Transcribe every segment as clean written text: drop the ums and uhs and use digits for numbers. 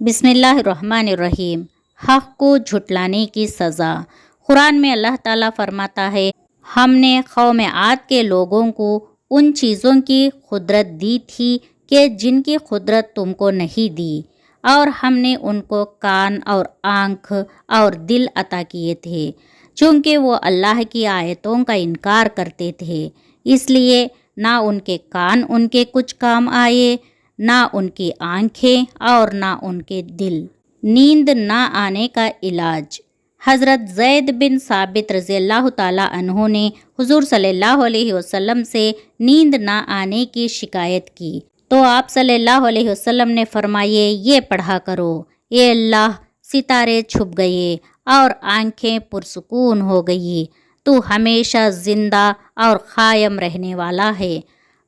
بسم اللہ الرحمن الرحیم۔ حق کو جھٹلانے کی سزا۔ قرآن میں اللہ تعالیٰ فرماتا ہے، ہم نے قوم عاد کے لوگوں کو ان چیزوں کی قدرت دی تھی کہ جن کی قدرت تم کو نہیں دی، اور ہم نے ان کو کان اور آنکھ اور دل عطا کیے تھے، چونکہ وہ اللہ کی آیتوں کا انکار کرتے تھے، اس لیے نہ ان کے کان ان کے کچھ کام آئے، نہ ان کی آنکھیں اور نہ ان کے دل۔ نیند نہ آنے کا علاج۔ حضرت زید بن ثابت رضی اللہ تعالیٰ عنہ نے حضور صلی اللہ علیہ وسلم سے نیند نہ آنے کی شکایت کی تو آپ صلی اللہ علیہ وسلم نے فرمائے، یہ پڑھا کرو، اے اللہ، ستارے چھپ گئے اور آنکھیں پرسکون ہو گئی، تو ہمیشہ زندہ اور قائم رہنے والا ہے۔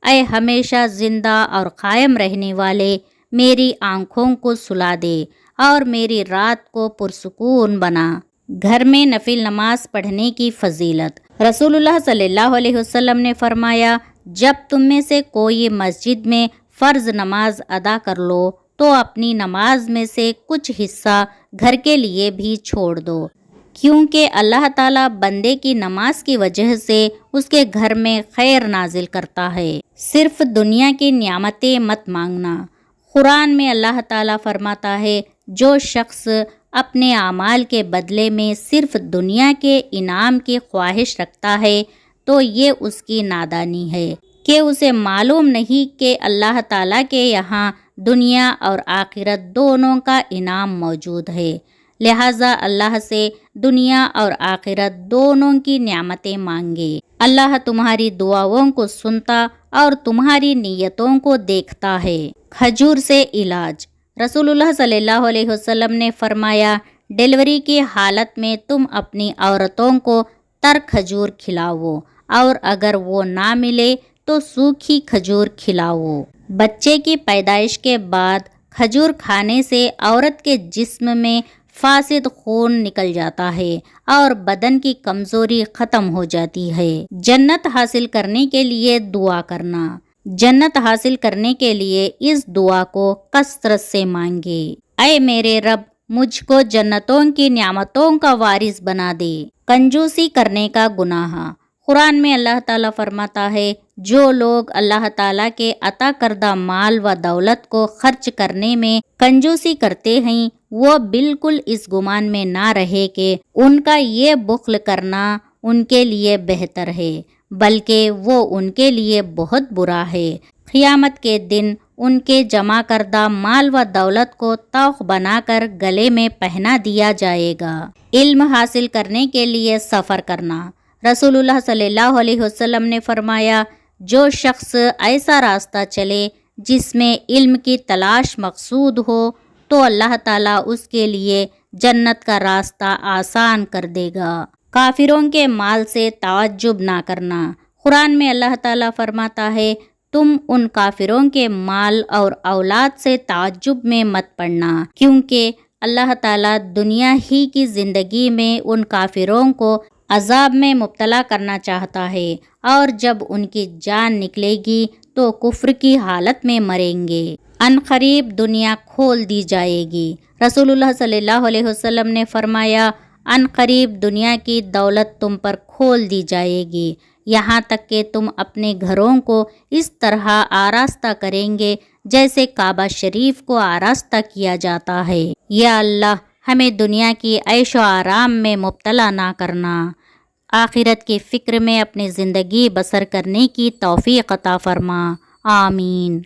اے ہمیشہ زندہ اور قائم رہنے والے، میری آنکھوں کو سلا دے اور میری رات کو پرسکون بنا۔ گھر میں نفل نماز پڑھنے کی فضیلت۔ رسول اللہ صلی اللہ علیہ وسلم نے فرمایا، جب تم میں سے کوئی مسجد میں فرض نماز ادا کر لو تو اپنی نماز میں سے کچھ حصہ گھر کے لیے بھی چھوڑ دو، کیونکہ اللہ تعالیٰ بندے کی نماز کی وجہ سے اس کے گھر میں خیر نازل کرتا ہے۔ صرف دنیا کی نعمتیں مت مانگنا۔ قرآن میں اللہ تعالیٰ فرماتا ہے، جو شخص اپنے اعمال کے بدلے میں صرف دنیا کے انعام کی خواہش رکھتا ہے تو یہ اس کی نادانی ہے کہ اسے معلوم نہیں کہ اللہ تعالیٰ کے یہاں دنیا اور آخرت دونوں کا انعام موجود ہے، لہٰذا اللہ سے دنیا اور آخرت دونوں کی نعمتیں مانگے۔ اللہ تمہاری دعاؤں کو سنتا اور تمہاری نیتوں کو دیکھتا ہے۔ کھجور سے علاج۔ رسول اللہ صلی اللہ علیہ وسلم نے فرمایا، ڈیلیوری کی حالت میں تم اپنی عورتوں کو تر کھجور کھلاؤ، اور اگر وہ نہ ملے تو سوکھی کھجور کھلاؤ۔ بچے کی پیدائش کے بعد کھجور کھانے سے عورت کے جسم میں فاسد خون نکل جاتا ہے اور بدن کی کمزوری ختم ہو جاتی ہے۔ جنت حاصل کرنے کے لیے دعا کرنا۔ جنت حاصل کرنے کے لیے اس دعا کو کثرت سے مانگے۔ اے میرے رب، مجھ کو جنتوں کی نعمتوں کا وارث بنا دے۔ کنجوسی کرنے کا گناہ۔ قرآن میں اللہ تعالیٰ فرماتا ہے، جو لوگ اللہ تعالیٰ کے عطا کردہ مال و دولت کو خرچ کرنے میں کنجوسی کرتے ہیں، وہ بالکل اس گمان میں نہ رہے کہ ان کا یہ بخل کرنا ان کے لیے بہتر ہے، بلکہ وہ ان کے لیے بہت برا ہے۔ قیامت کے دن ان کے جمع کردہ مال و دولت کو طوق بنا کر گلے میں پہنا دیا جائے گا۔ علم حاصل کرنے کے لیے سفر کرنا۔ رسول اللہ صلی اللہ علیہ وسلم نے فرمایا، جو شخص ایسا راستہ چلے جس میں علم کی تلاش مقصود ہو تو اللہ تعالیٰ اس کے لیے جنت کا راستہ آسان کر دے گا۔ کافروں کے مال سے تعجب نہ کرنا۔ قرآن میں اللہ تعالیٰ فرماتا ہے، تم ان کافروں کے مال اور اولاد سے تعجب میں مت پڑنا، کیونکہ اللہ تعالیٰ دنیا ہی کی زندگی میں ان کافروں کو عذاب میں مبتلا کرنا چاہتا ہے، اور جب ان کی جان نکلے گی تو کفر کی حالت میں مریں گے۔ ان قریب دنیا کھول دی جائے گی۔ رسول اللہ صلی اللہ علیہ وسلم نے فرمایا، ان قریب دنیا کی دولت تم پر کھول دی جائے گی، یہاں تک کہ تم اپنے گھروں کو اس طرح آراستہ کریں گے جیسے کعبہ شریف کو آراستہ کیا جاتا ہے۔ یا اللہ، ہمیں دنیا کی عیش و آرام میں مبتلا نہ کرنا، آخرت کی فکر میں اپنی زندگی بسر کرنے کی توفیق عطا فرما۔ آمین۔